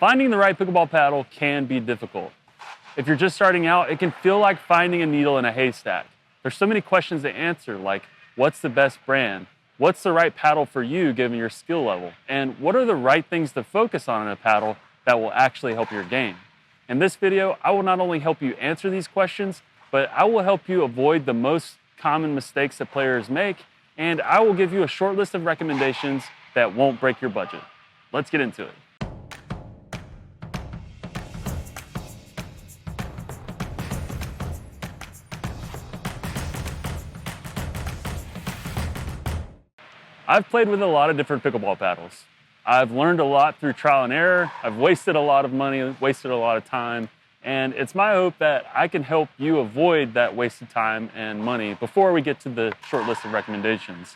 Finding the right pickleball paddle can be difficult. If you're just starting out, it can feel like finding a needle in a haystack. There's so many questions to answer, like what's the best brand? What's the right paddle for you given your skill level? And what are the right things to focus on in a paddle that will actually help your game? In this video, I will not only help you answer these questions, but I will help you avoid the most common mistakes that players make, and I will give you a short list of recommendations that won't break your budget. Let's get into it. I've played with a lot of different pickleball paddles. I've learned a lot through trial and error. I've wasted a lot of money, wasted a lot of time, and it's my hope that I can help you avoid that wasted time and money before we get to the short list of recommendations.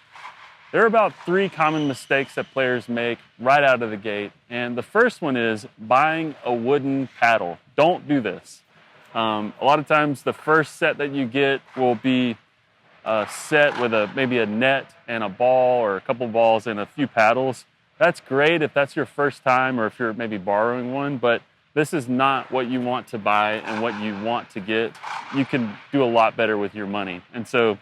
There are about 3 common mistakes that players make right out of the gate, and the first one is buying a wooden paddle. Don't do this. A lot of times the first set that you get will be a set with maybe a net and a ball or a couple balls and a few paddles. That's great if that's your first time or if you're maybe borrowing one, but this is not what you want to buy and what you want to get. You can do a lot better with your money. And so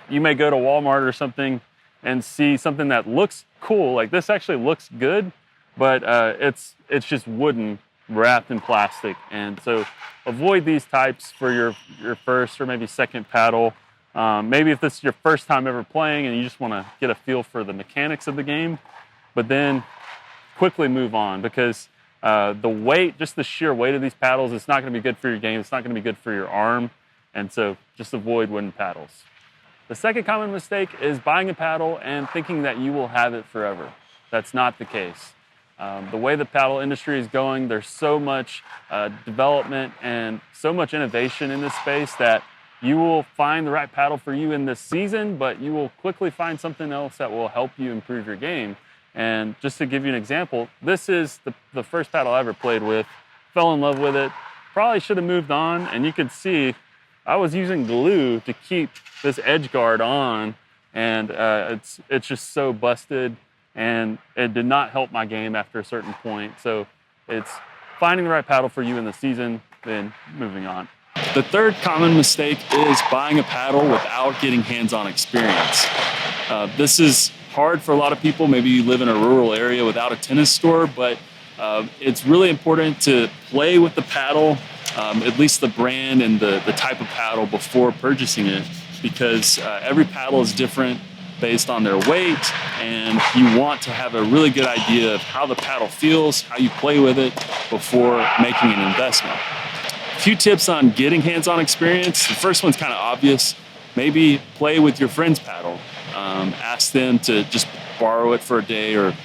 you may go to Walmart or something and see something that looks cool, like this actually looks good, but it's just wooden wrapped in plastic. And so avoid these types for your first or maybe second paddle. Maybe if this is your first time ever playing and you just want to get a feel for the mechanics of the game, but then quickly move on, because the weight, just the sheer weight of these paddles, it's not going to be good for your game. It's not going to be good for your arm. And so just avoid wooden paddles. The second common mistake is buying a paddle and thinking that you will have it forever. That's not the case. The way the paddle industry is going, there's so much development and so much innovation in this space that you will find the right paddle for you in this season, but you will quickly find something else that will help you improve your game. And just to give you an example, this is the first paddle I ever played with. Fell in love with it. Probably should have moved on, and you can see I was using glue to keep this edge guard on, and it's just so busted, and it did not help my game after a certain point. So it's finding the right paddle for you in the season, then moving on. The third common mistake is buying a paddle without getting hands-on experience. This is hard for a lot of people. Maybe you live in a rural area without a tennis store, but it's really important to play with the paddle, at least the brand and the type of paddle, before purchasing it, because every paddle is different based on their weight, and you want to have a really good idea of how the paddle feels, how you play with it before making an investment. A few tips on getting hands-on experience. The first one's kind of obvious. Maybe play with your friend's paddle. Ask them to just borrow it for a day or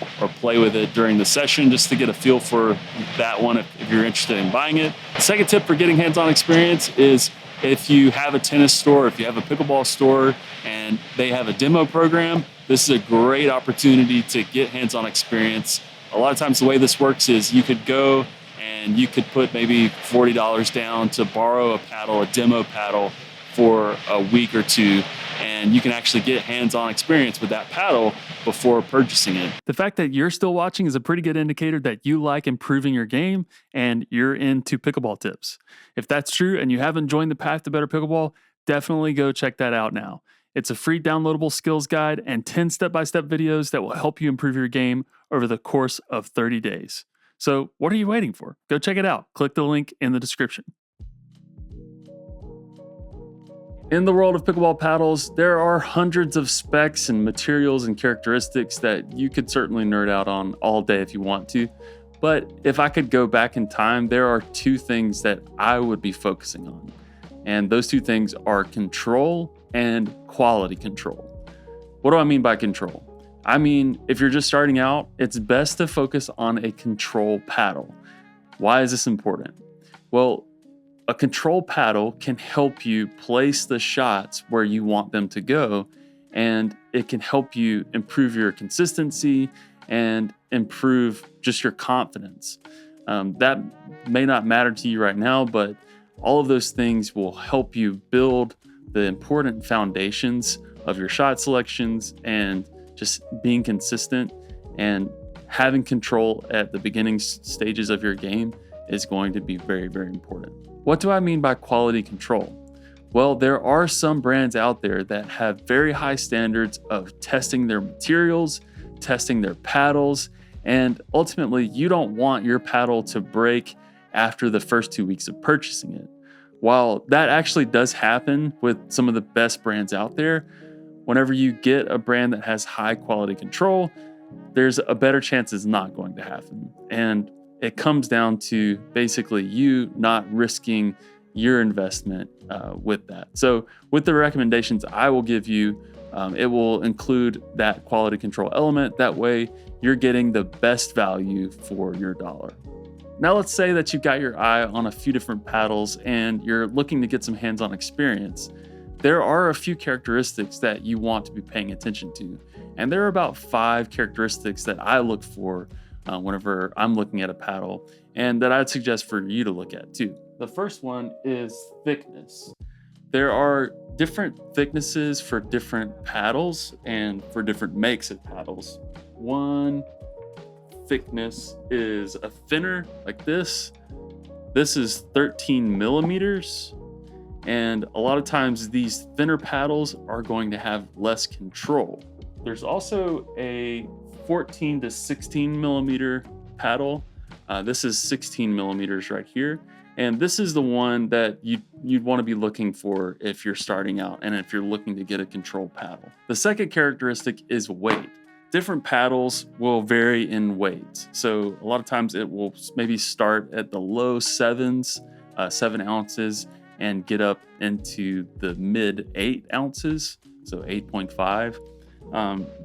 play with it during the session just to get a feel for that one if you're interested in buying it. The second tip for getting hands-on experience is if you have a tennis store, if you have a pickleball store and they have a demo program, this is a great opportunity to get hands-on experience. A lot of times the way this works is you could go and you could put maybe $40 down to borrow a paddle, a demo paddle, for a week or two, and you can actually get hands-on experience with that paddle before purchasing it. The fact that you're still watching is a pretty good indicator that you like improving your game and you're into pickleball tips. If that's true and you haven't joined the Path to Better Pickleball, definitely go check that out now. It's a free downloadable skills guide and 10 step-by-step videos that will help you improve your game over the course of 30 days. So what are you waiting for? Go check it out. Click the link in the description. In the world of pickleball paddles, there are hundreds of specs and materials and characteristics that you could certainly nerd out on all day if you want to. But if I could go back in time, there are 2 things that I would be focusing on. And those 2 things are control and quality control. What do I mean by control? I mean, if you're just starting out, it's best to focus on a control paddle. Why is this important? Well, a control paddle can help you place the shots where you want them to go, and it can help you improve your consistency and improve just your confidence. That may not matter to you right now, but all of those things will help you build the important foundations of your shot selections and just being consistent and having control at the beginning stages of your game is going to be very, very important. What do I mean by quality control? Well, there are some brands out there that have very high standards of testing their materials, testing their paddles, and ultimately you don't want your paddle to break after the first 2 weeks of purchasing it. While that actually does happen with some of the best brands out there, whenever you get a brand that has high quality control, there's a better chance it's not going to happen. And it comes down to basically you not risking your investment with that. So with the recommendations I will give you, it will include that quality control element. That way you're getting the best value for your dollar. Now let's say that you've got your eye on a few different paddles and you're looking to get some hands-on experience. There are a few characteristics that you want to be paying attention to. And there are about 5 characteristics that I look for whenever I'm looking at a paddle, and that I'd suggest for you to look at too. The first one is thickness. There are different thicknesses for different paddles and for different makes of paddles. One thickness is a thinner like this. This is 13 millimeters. And a lot of times these thinner paddles are going to have less control. There's also a 14 to 16 millimeter paddle. This is 16 millimeters right here. And this is the one that you'd want to be looking for if you're starting out and if you're looking to get a control paddle. The second characteristic is weight. Different paddles will vary in weight. So a lot of times it will maybe start at the low 7s, 7 ounces, and get up into the mid 8 ounces, so 8.5.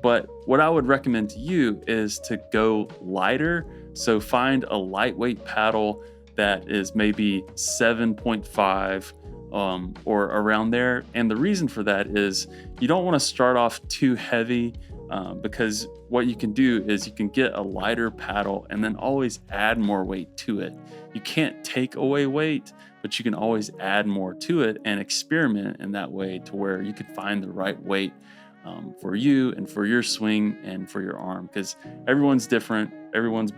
But what I would recommend to you is to go lighter. So find a lightweight paddle that is maybe 7.5 or around there. And the reason for that is you don't want to start off too heavy because what you can do is you can get a lighter paddle and then always add more weight to it. You can't take away weight, but you can always add more to it and experiment in that way to where you could find the right weight for you and for your swing and for your arm, because everyone's different. Everyone's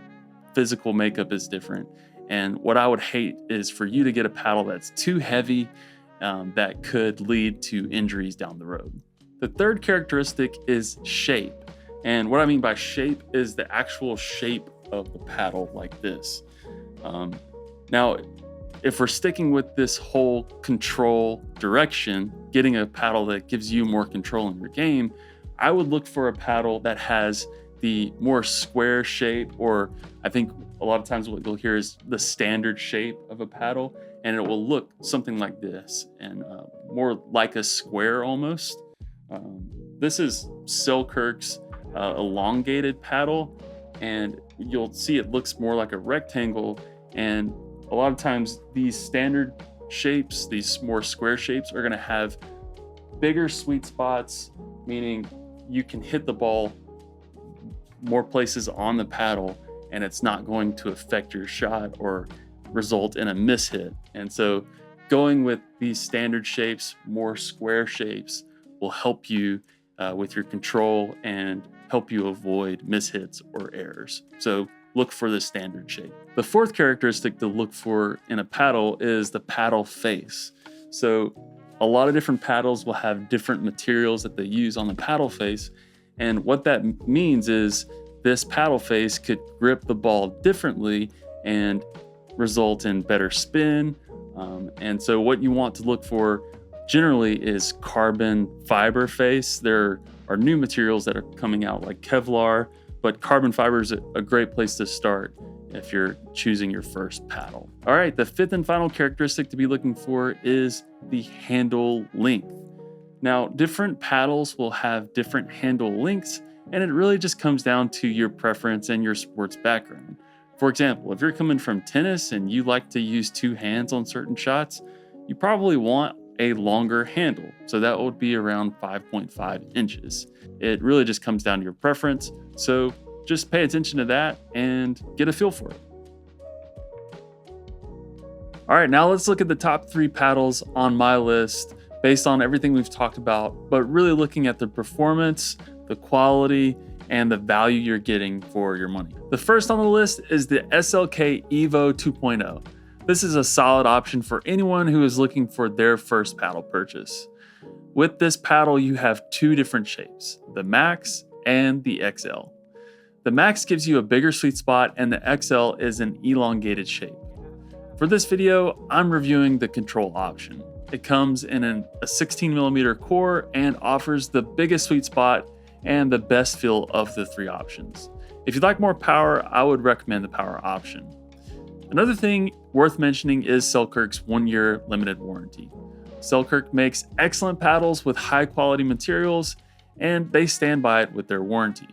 physical makeup is different. And what I would hate is for you to get a paddle that's too heavy that could lead to injuries down the road. The third characteristic is shape. And what I mean by shape is the actual shape of the paddle like this. Now, if we're sticking with this whole control direction, getting a paddle that gives you more control in your game, I would look for a paddle that has the more square shape, or I think a lot of times what you'll hear is the standard shape of a paddle, and it will look something like this and more like a square almost. This is Selkirk's elongated paddle, and you'll see it looks more like a rectangle. And a lot of times these standard shapes, these more square shapes, are going to have bigger sweet spots, meaning you can hit the ball more places on the paddle and it's not going to affect your shot or result in a mishit. And so going with these standard shapes, more square shapes, will help you with your control and help you avoid mishits or errors. So look for the standard shape. The fourth characteristic to look for in a paddle is the paddle face. So a lot of different paddles will have different materials that they use on the paddle face. And what that means is this paddle face could grip the ball differently and result in better spin. And so what you want to look for generally is carbon fiber face. There are new materials that are coming out like Kevlar, but carbon fiber is a great place to start if you're choosing your first paddle. All right, the fifth and final characteristic to be looking for is the handle length. Now, different paddles will have different handle lengths, and it really just comes down to your preference and your sports background. For example, if you're coming from tennis and you like to use two hands on certain shots, you probably want a longer handle. So that would be around 5.5 inches. It really just comes down to your preference. So just pay attention to that and get a feel for it. All right, now let's look at the top 3 paddles on my list based on everything we've talked about, but really looking at the performance, the quality, and the value you're getting for your money. The first on the list is the SLK Evo 2.0. This is a solid option for anyone who is looking for their first paddle purchase. With this paddle, you have two different shapes, the Max and the XL. The Max gives you a bigger sweet spot and the XL is an elongated shape. For this video, I'm reviewing the control option. It comes in a 16mm core and offers the biggest sweet spot and the best feel of the three options. If you'd like more power, I would recommend the power option. Another thing worth mentioning is Selkirk's 1-year limited warranty. Selkirk makes excellent paddles with high quality materials and they stand by it with their warranty.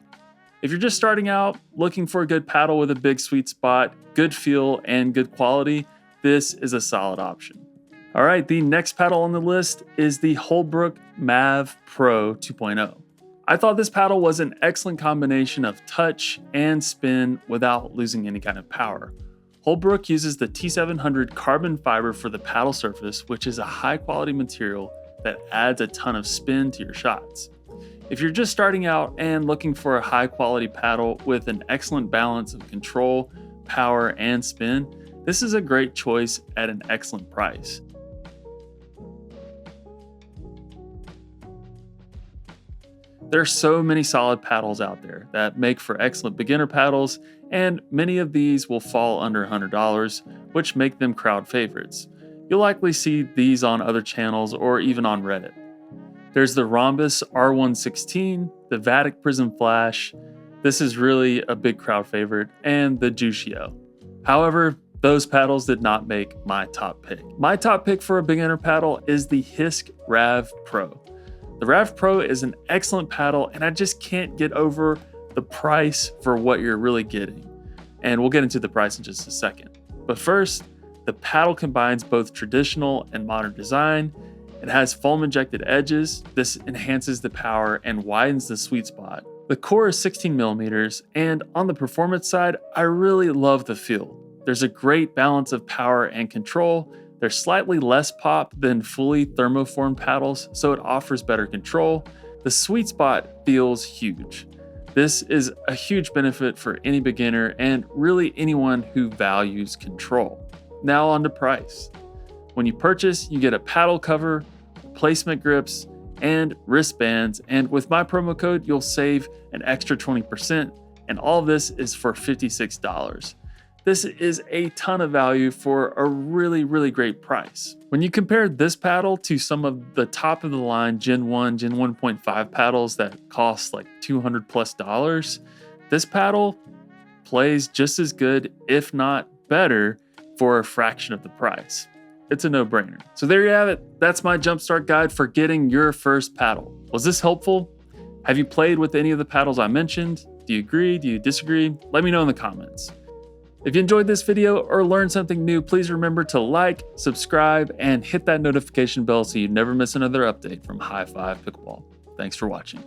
If you're just starting out looking for a good paddle with a big sweet spot, good feel, and good quality, this is a solid option. All right, the next paddle on the list is the Holbrook Mav Pro 2.0. I thought this paddle was an excellent combination of touch and spin without losing any kind of power. Holbrook uses the T700 carbon fiber for the paddle surface, which is a high quality material that adds a ton of spin to your shots. If you're just starting out and looking for a high quality paddle with an excellent balance of control, power, and spin, this is a great choice at an excellent price. There are so many solid paddles out there that make for excellent beginner paddles, and many of these will fall under $100, which make them crowd favorites. You'll likely see these on other channels or even on Reddit. There's the Rhombus R116, the Vatic Prism Flash, this is really a big crowd favorite, and the Jushio. However, those paddles did not make my top pick. My top pick for a beginner paddle is the Hisk Rav Pro. The Rav Pro is an excellent paddle and I just can't get over the price for what you're really getting. And we'll get into the price in just a second. But first, the paddle combines both traditional and modern design. It has foam injected edges. This enhances the power and widens the sweet spot. The core is 16mm, and on the performance side, I really love the feel. There's a great balance of power and control. There's slightly less pop than fully thermoformed paddles, so it offers better control. The sweet spot feels huge. This is a huge benefit for any beginner and really anyone who values control. Now on to price. When you purchase, you get a paddle cover, replacement grips, and wristbands, and with my promo code, you'll save an extra 20%, and all of this is for $56. This is a ton of value for a really great price. When you compare this paddle to some of the top of the line Gen 1, Gen 1.5 paddles that cost like $200+, this paddle plays just as good, if not better, for a fraction of the price. It's a no-brainer. So there you have it. That's my jumpstart guide for getting your first paddle. Was this helpful? Have you played with any of the paddles I mentioned? Do you agree? Do you disagree? Let me know in the comments. If you enjoyed this video or learned something new, please remember to like, subscribe, and hit that notification bell so you never miss another update from High Five Pickleball. Thanks for watching.